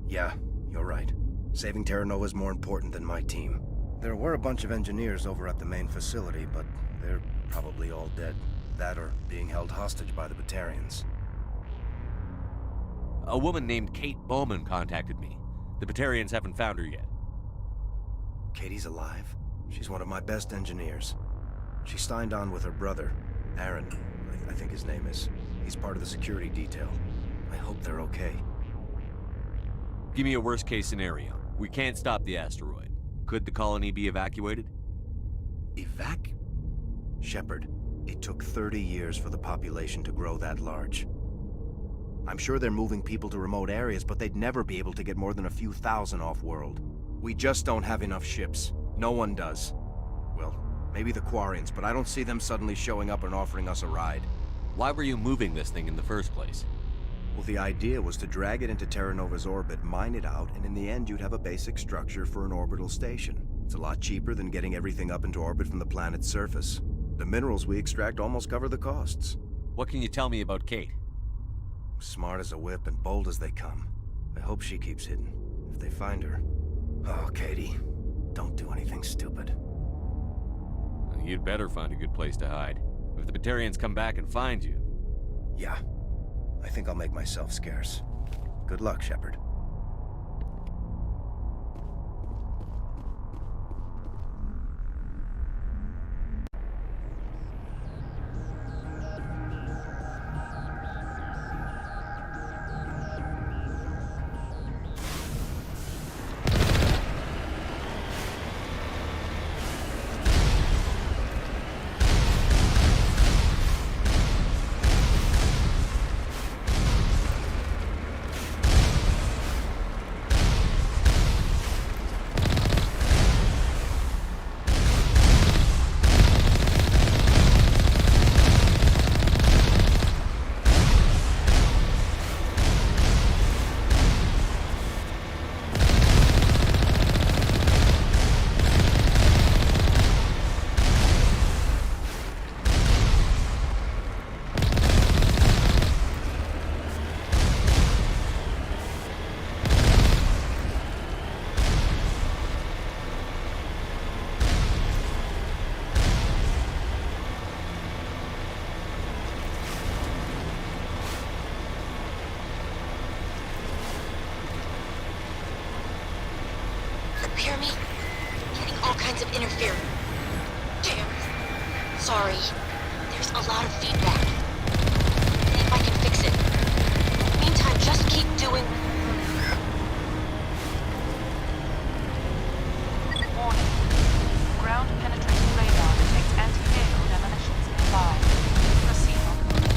Yeah, you're right. Saving Terra Nova is more important than my team. There were a bunch of engineers over at the main facility, but they're probably all dead. That or being held hostage by the Batarians.
A woman named Kate Bowman contacted me. The Batarians haven't found her yet.
Katie's alive. She's one of my best engineers. She signed on with her brother, Aaron, I think his name is. He's part of the security detail. I hope they're okay.
Give me a worst-case scenario. We can't stop the asteroid. Could the colony be evacuated?
Shepard, it took 30 years for the population to grow that large. I'm sure they're moving people to remote areas, but they'd never be able to get more than a few thousand off-world. We just don't have enough ships. No one does. Well, maybe the Quarians, but I don't see them suddenly showing up and offering us a ride.
Why were you moving this thing in the first place?
Well, the idea was to drag it into Terra Nova's orbit, mine it out, and in the end you'd have a basic structure for an orbital station. It's a lot cheaper than getting everything up into orbit from the planet's surface. The minerals we extract almost cover the costs.
What can you tell me about Kate?
Smart as a whip and bold as they come. I hope she keeps hidden. If they find her... Oh, Katie, don't do anything stupid.
You'd better find a good place to hide. If the Batarians come back and find you...
Yeah. I think I'll make myself scarce. Good luck, Shepard.
Hear me? Getting all kinds of interference. Damn. Sorry. There's a lot of feedback. See if I can fix it. Meantime, just keep doing...
Warning. Ground-penetrating radar detects anti-vehicle demolitions nearby. Proceed on course.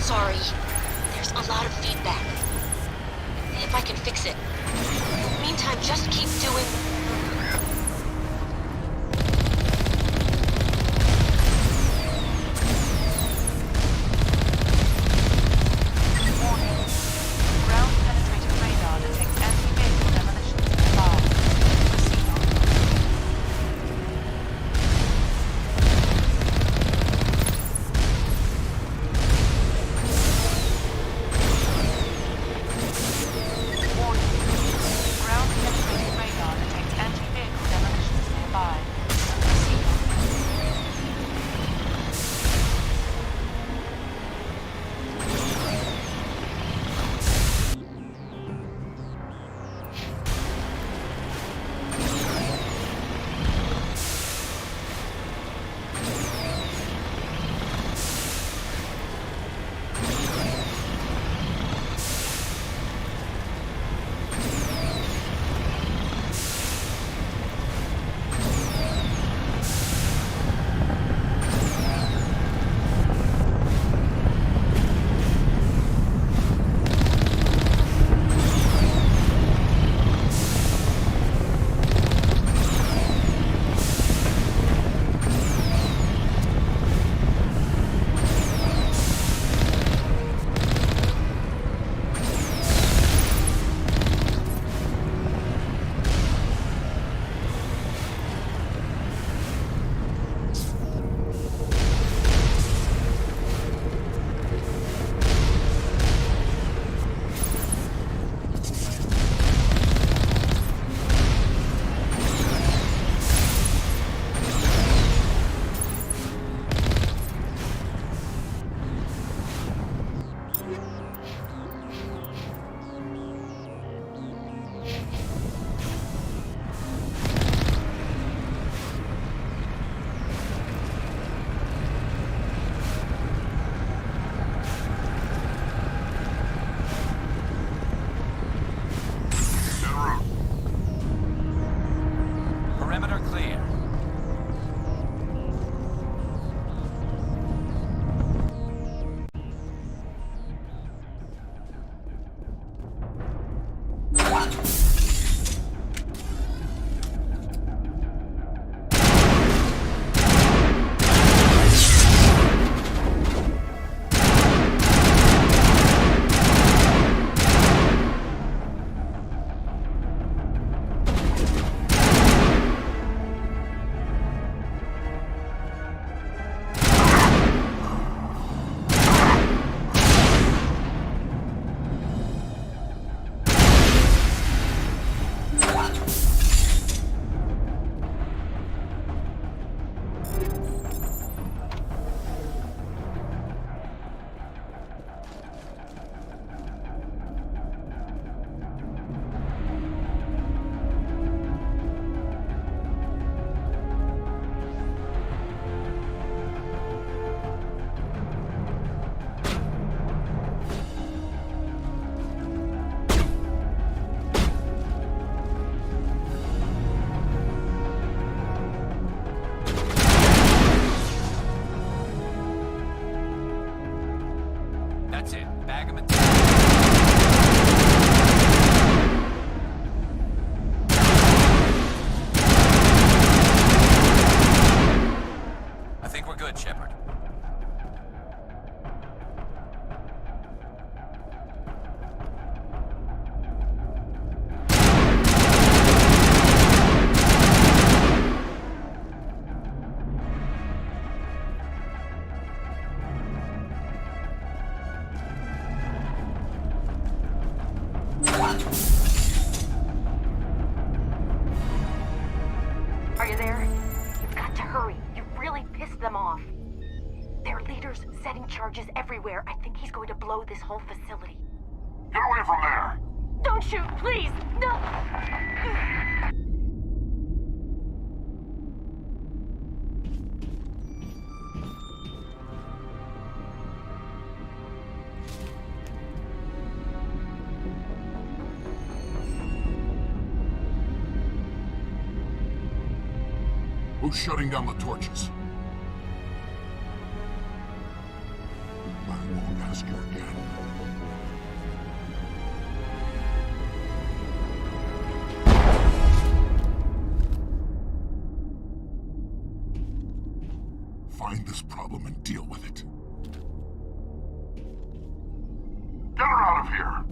sorry. There's a lot of feedback. See if I can fix it. Meantime, just keep doing... Charges everywhere. I think he's going to blow this whole facility.
Get away from there!
Don't shoot, please! No!
Who's shutting down the torches? How long has
ask you again. Find this problem and deal with it. Get her out of here!